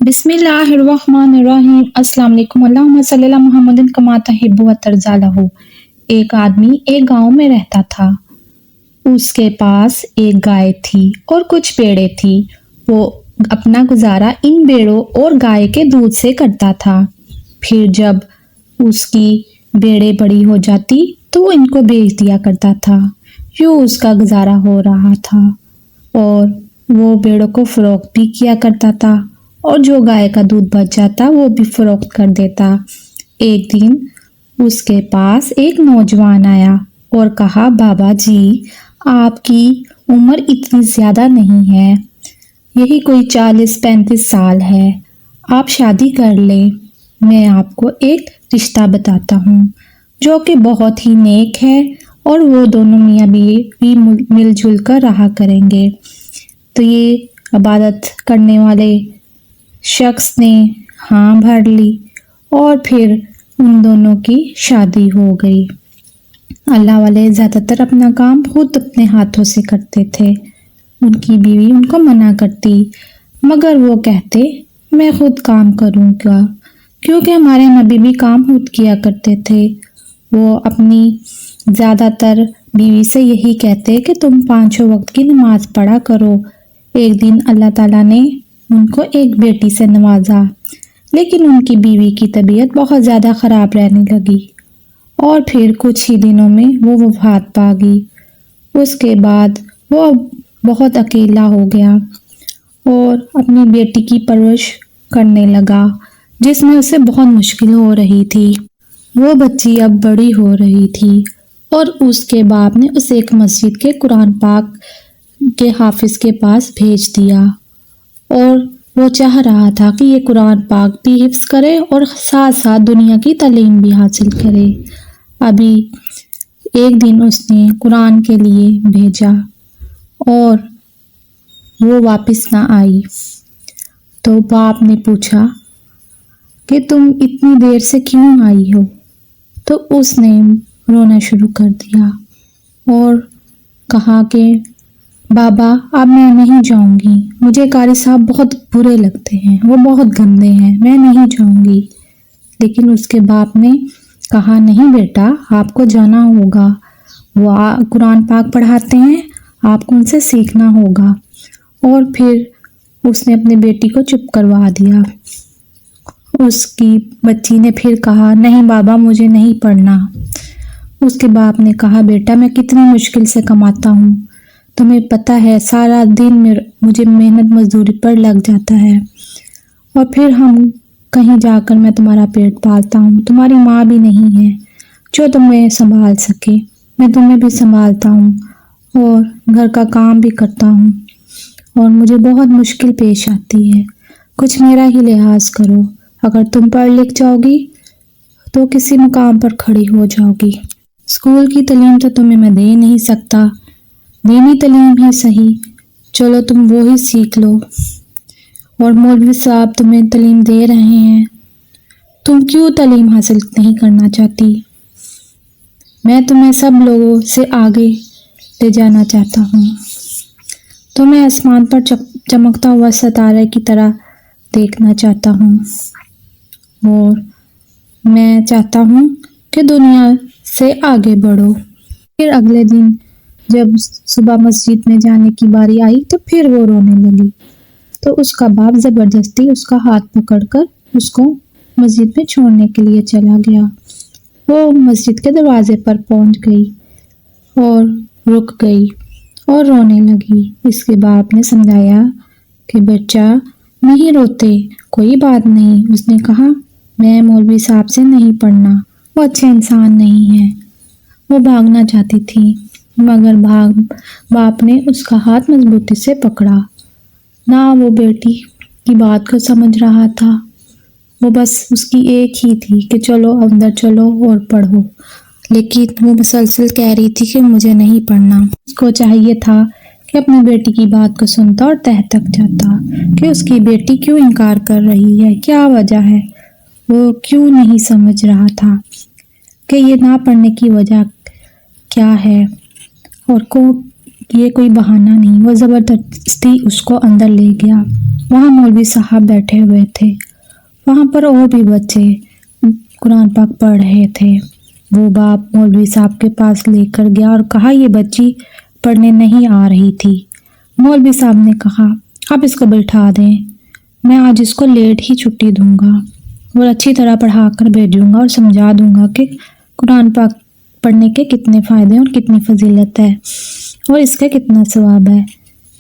بسم اللہ الرحمن الرحیم۔ السلام علیکم۔ اللہم صلی اللہ محمد کما تحب و ترضی لہ۔ ایک آدمی ایک گاؤں میں رہتا تھا۔ اس کے پاس ایک گائے تھی اور کچھ بھیڑیں تھی۔ وہ اپنا گزارا ان بھیڑوں اور گائے کے دودھ سے کرتا تھا۔ پھر جب اس کی بھیڑیں بڑی ہو جاتی تو وہ ان کو بیچ دیا کرتا تھا۔ یوں اس کا گزارا ہو رہا تھا اور وہ بھیڑوں کو فروخت بھی کیا کرتا تھا اور جو گائے کا دودھ بچ جاتا وہ بھی فروخت کر دیتا۔ ایک دن اس کے پاس ایک نوجوان آیا اور کہا، بابا جی، آپ کی عمر اتنی زیادہ نہیں ہے، یہی کوئی 40-35 سال ہے، آپ شادی کر لیں۔ میں آپ کو ایک رشتہ بتاتا ہوں جو کہ بہت ہی نیک ہے اور وہ دونوں میاں بیوی مل جل کر رہا کریں گے۔ تو یہ عبادت کرنے والے شخص نے ہاں بھر لی اور پھر ان دونوں کی شادی ہو گئی۔ اللہ والے زیادہ تر اپنا کام خود اپنے ہاتھوں سے کرتے تھے۔ ان کی بیوی ان کو منع کرتی مگر وہ کہتے، میں خود کام کروں گا، کیونکہ ہمارے نبی بھی کام خود کیا کرتے تھے۔ وہ اپنی زیادہ تر بیوی سے یہی کہتے کہ تم 5 وقت کی نماز پڑھا کرو۔ ایک دن اللہ تعالیٰ نے ان کو ایک بیٹی سے نوازا، لیکن ان کی بیوی کی طبیعت بہت زیادہ خراب رہنے لگی اور پھر کچھ ہی دنوں میں وہ وفات پا گئی۔ اس کے بعد وہ بہت اکیلا ہو گیا اور اپنی بیٹی کی پرورش کرنے لگا، جس میں اسے بہت مشکل ہو رہی تھی۔ وہ بچی اب بڑی ہو رہی تھی اور اس کے باپ نے اسے ایک مسجد کے قرآن پاک کے حافظ کے پاس بھیج دیا اور وہ چاہ رہا تھا کہ یہ قرآن پاک بھی حفظ کرے اور ساتھ ساتھ دنیا کی تعلیم بھی حاصل کرے۔ ابھی ایک دن اس نے قرآن کے لیے بھیجا اور وہ واپس نہ آئی، تو باپ نے پوچھا کہ تم اتنی دیر سے کیوں آئی ہو؟ تو اس نے رونا شروع کر دیا اور کہا کہ بابا اب میں نہیں جاؤں گی، مجھے قاری صاحب بہت برے لگتے ہیں، وہ بہت گندے ہیں، میں نہیں جاؤں گی۔ لیکن اس کے باپ نے کہا، نہیں بیٹا، آپ کو جانا ہوگا، وہ قرآن پاک پڑھاتے ہیں، آپ کو ان سے سیکھنا ہوگا۔ اور پھر اس نے اپنی بیٹی کو چپ کروا دیا۔ اس کی بچی نے پھر کہا، نہیں بابا، مجھے نہیں پڑھنا۔ اس کے باپ نے کہا، بیٹا میں کتنی مشکل سے کماتا ہوں، تمہیں پتہ ہے سارا دن مجھے محنت مزدوری پر لگ جاتا ہے اور پھر ہم کہیں جا کر میں تمہارا پیٹ پالتا ہوں، تمہاری ماں بھی نہیں ہے جو تمہیں سنبھال سکے، میں تمہیں بھی سنبھالتا ہوں اور گھر کا کام بھی کرتا ہوں اور مجھے بہت مشکل پیش آتی ہے، کچھ میرا ہی لحاظ کرو، اگر تم پڑھ لکھ جاؤ گی تو کسی مقام پر کھڑی ہو جاؤ گی۔ اسکول کی تعلیم تو تمہیں میں دے نہیں سکتا، دینی تعلیم ہی صحیح، چلو تم وہی سیکھ لو، اور مولوی صاحب تمہیں تعلیم دے رہے ہیں، تم کیوں تعلیم حاصل نہیں کرنا چاہتی؟ میں تمہیں سب لوگوں سے آگے لے جانا چاہتا ہوں، تمہیں آسمان پر چمکتا ہوا ستارے کی طرح دیکھنا چاہتا ہوں اور میں چاہتا ہوں کہ دنیا سے آگے بڑھو۔ پھر اگلے دن جب صبح مسجد میں جانے کی باری آئی تو پھر وہ رونے لگی، تو اس کا باپ زبردستی اس کا ہاتھ پکڑ کر اس کو مسجد میں چھوڑنے کے لیے چلا گیا۔ وہ مسجد کے دروازے پر پہنچ گئی اور رک گئی اور رونے لگی۔ اس کے باپ نے سمجھایا کہ بچہ نہیں روتے، کوئی بات نہیں۔ اس نے کہا، میں مولوی صاحب سے نہیں پڑھنا، وہ اچھے انسان نہیں ہیں۔ وہ بھاگنا چاہتی تھی مگر باپ نے اس کا ہاتھ مضبوطی سے پکڑا۔ نہ وہ بیٹی کی بات کو سمجھ رہا تھا، وہ بس اس کی ایک ہی تھی کہ چلو اندر چلو اور پڑھو، لیکن وہ مسلسل کہہ رہی تھی کہ مجھے نہیں پڑھنا۔ اس کو چاہیے تھا کہ اپنی بیٹی کی بات کو سنتا اور تہ تک جاتا کہ اس کی بیٹی کیوں انکار کر رہی ہے، کیا وجہ ہے۔ وہ کیوں نہیں سمجھ رہا تھا کہ یہ نہ پڑھنے کی وجہ کیا ہے اور یہ کوئی بہانہ نہیں۔ وہ زبردستی اس کو اندر لے گیا۔ وہاں مولوی صاحب بیٹھے ہوئے تھے، وہاں پر اور بھی بچے قرآن پاک پڑھ رہے تھے۔ وہ باپ مولوی صاحب کے پاس لے کر گیا اور کہا یہ بچی پڑھنے نہیں آ رہی تھی۔ مولوی صاحب نے کہا آپ اس کو بٹھا دیں، میں آج اس کو لیٹ ہی چھٹی دوں گا اور اچھی طرح پڑھا کر بھیجوں گا اور سمجھا دوں گا کہ قرآن پاک پڑھنے کے کتنے فائدے اور کتنی فضیلت ہے اور اس کا کتنا ثواب ہے۔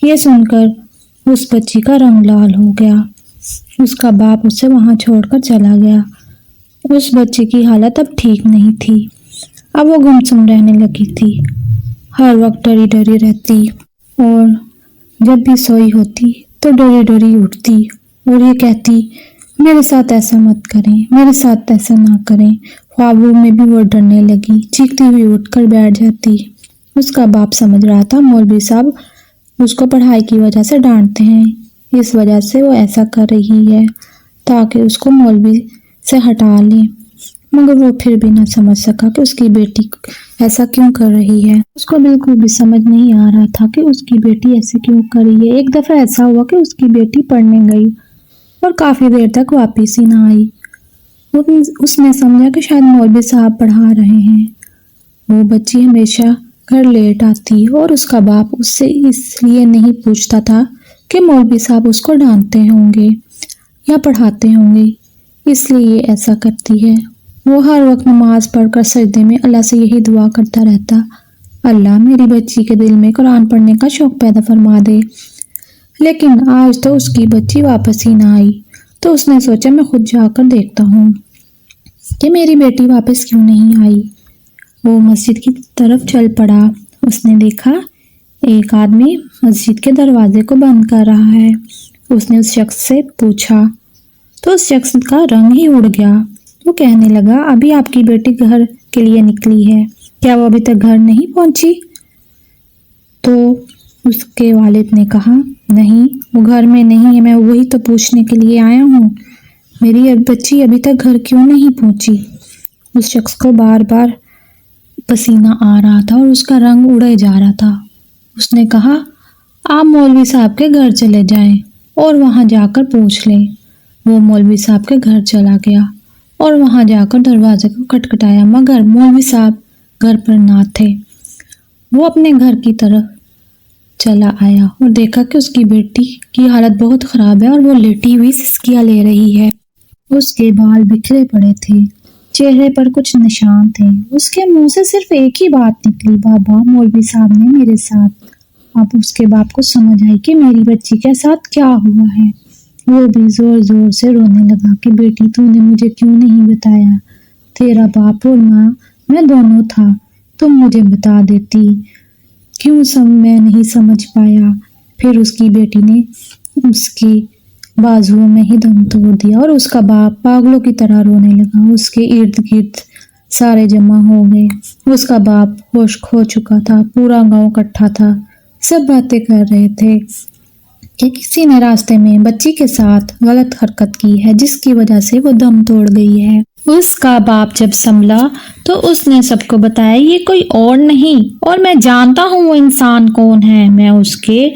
یہ سن کر اس بچی کا رنگ لال ہو گیا۔ اس کا باپ اسے وہاں چھوڑ کر چلا گیا۔ اس بچی کی حالت اب ٹھیک نہیں تھی۔ اب وہ گمسم رہنے لگی تھی، ہر وقت ڈری ڈری رہتی اور جب بھی سوئی ہوتی تو ڈری ڈری اٹھتی اور یہ کہتی میرے ساتھ ایسا مت کریں، میرے ساتھ ایسا نہ کریں۔ خوابوں میں بھی وہ ڈرنے لگی، چیختی ہوئی اٹھ کر بیٹھ جاتی۔ اس کا باپ سمجھ رہا تھا مولوی صاحب اس کو پڑھائی کی وجہ سے ڈانٹتے ہیں، اس وجہ سے وہ ایسا کر رہی ہے تاکہ اس کو مولوی سے ہٹا لیں، مگر وہ پھر بھی نہ سمجھ سکا کہ اس کی بیٹی ایسا کیوں کر رہی ہے۔ اس کو بالکل بھی سمجھ نہیں آ رہا تھا کہ اس کی بیٹی ایسے کیوں کر رہی ہے۔ ایک دفعہ ایسا ہوا کہ اس کی بیٹی پڑھنے گئی اور کافی دیر تک واپس ہی نہ آئی۔ اس نے سمجھا کہ شاید مولوی صاحب پڑھا رہے ہیں۔ وہ بچی ہمیشہ گھر لیٹ آتی اور اس کا باپ اس سے اس لیے نہیں پوچھتا تھا کہ مولوی صاحب اس کو ڈانٹتے ہوں گے یا پڑھاتے ہوں گے، اس لیے یہ ایسا کرتی ہے۔ وہ ہر وقت نماز پڑھ کر سجدے میں اللہ سے یہی دعا کرتا رہتا، اللہ میری بچی کے دل میں قرآن پڑھنے کا شوق پیدا فرما دے۔ لیکن آج تو اس کی بچی واپس ہی نہ آئی، تو اس نے سوچا میں خود جا کر دیکھتا ہوں کہ میری بیٹی واپس کیوں نہیں آئی۔ وہ مسجد کی طرف چل پڑا۔ اس نے دیکھا ایک آدمی مسجد کے دروازے کو بند کر رہا ہے۔ اس نے اس شخص سے پوچھا تو اس شخص کا رنگ ہی اڑ گیا۔ وہ کہنے لگا ابھی آپ کی بیٹی گھر کے لیے نکلی ہے، کیا وہ ابھی تک گھر نہیں پہنچی؟ تو اس کے والد نے کہا نہیں، وہ گھر میں نہیں ہے، میں وہی تو پوچھنے کے لیے آیا ہوں، میری بچی ابھی تک گھر کیوں نہیں پہنچی؟ اس شخص کو بار بار پسینہ آ رہا تھا اور اس کا رنگ اڑے جا رہا تھا۔ اس نے کہا آپ مولوی صاحب کے گھر چلے جائیں اور وہاں جا کر پوچھ لیں۔ وہ مولوی صاحب کے گھر چلا گیا اور وہاں جا کر دروازے کو کھٹکھٹایا، مگر مولوی صاحب گھر پر نہ تھے۔ وہ اپنے گھر کی طرف چلا آیا اور دیکھا کہ اس کی بیٹی کی حالت بہت خراب ہے اور وہ لیٹی ہوئی سسکیاں لے رہی ہے۔ اس کے بال بکھرے پڑے تھے، چہرے پر کچھ نشان تھے۔ اس کے منہ سے صرف ایک ہی بات نکلی، بابا مولوی صاحب نے میرے ساتھ۔ اب اس کے باپ کو سمجھ آئی کہ میری بچی کے ساتھ کیا ہوا ہے۔ وہ بھی زور زور سے رونے لگا کہ بیٹی تو نے مجھے کیوں نہیں بتایا، تیرا باپ اور میں دونوں تھا، تم مجھے بتا دیتی، کیوں میں نہیں سمجھ پایا۔ پھر اس کی بیٹی نے اس کی بازوؤں میں ہی دم توڑ دیا اور اس کا باپ پاگلوں کی طرح رونے لگا۔ اس کے ارد گرد سارے جمع ہو گئے۔ اس کا باپ ہوش کھو چکا تھا، پورا گاؤں اکٹھا تھا، سب باتیں کر رہے تھے کہ کسی نے راستے میں بچی کے ساتھ غلط حرکت کی ہے جس کی وجہ سے وہ دم توڑ گئی ہے۔ اس کا باپ جب سنبھلا تو اس نے سب کو بتایا یہ کوئی اور نہیں اور میں جانتا ہوں وہ انسان کون ہے، میں اس کے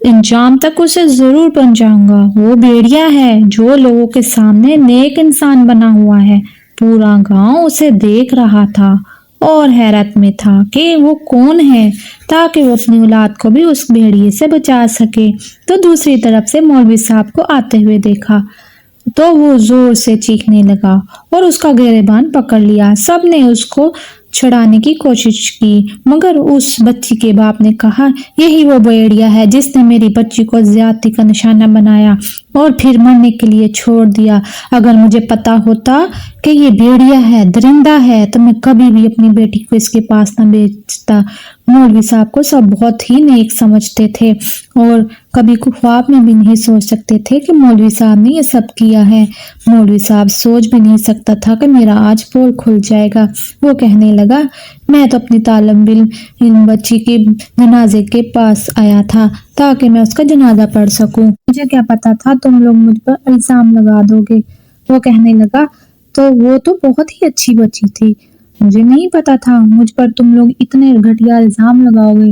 انجام تک اسے ضرور پہنچاؤں گا۔ وہ بھیڑیا ہے جو لوگوں کے سامنے نیک انسان بنا ہوا ہے۔ پورا گاؤں اسے دیکھ رہا تھا اور حیرت میں تھا کہ وہ کون ہے تاکہ وہ اپنی اولاد کو بھی اس بھیڑیے سے بچا سکے۔ تو دوسری طرف سے مولوی صاحب کو آتے ہوئے دیکھا تو وہ زور سے چیخنے لگا اور اس کا گریبان پکڑ لیا۔ سب نے اس کو چھڑانے کی کوشش کی مگر اس بچی کے باپ نے کہا یہی وہ بھیڑیا ہے جس نے میری بچی کو زیادتی کا نشانہ بنایا اور پھر مرنے کے لیے چھوڑ دیا۔ اگر مجھے پتا ہوتا کہ یہ بھیڑیا ہے، درندہ ہے، تو میں کبھی بھی اپنی بیٹی کو اس کے پاس نہ بھیجتا۔ مولوی صاحب کو سب بہت ہی نیک سمجھتے تھے اور کبھی خواب میں بھی نہیں سوچ سکتے تھے کہ مولوی صاحب نے یہ سب کیا ہے۔ مولوی صاحب سوچ بھی نہیں سکتا تھا کہ میرا آج پول کھل جائے گا۔ وہ کہنے لگا میں تو اپنی طالب علم بچی کے جنازے کے پاس آیا تھا تاکہ میں اس کا جنازہ پڑھ سکوں، مجھے کیا پتا تھا تم لوگ مجھ پر الزام لگا دو گے۔ وہ کہنے لگا تو وہ تو بہت ہی اچھی بچی تھی، مجھے نہیں پتا تھا مجھ پر تم لوگ اتنے گھٹیا الزام لگاؤ گے۔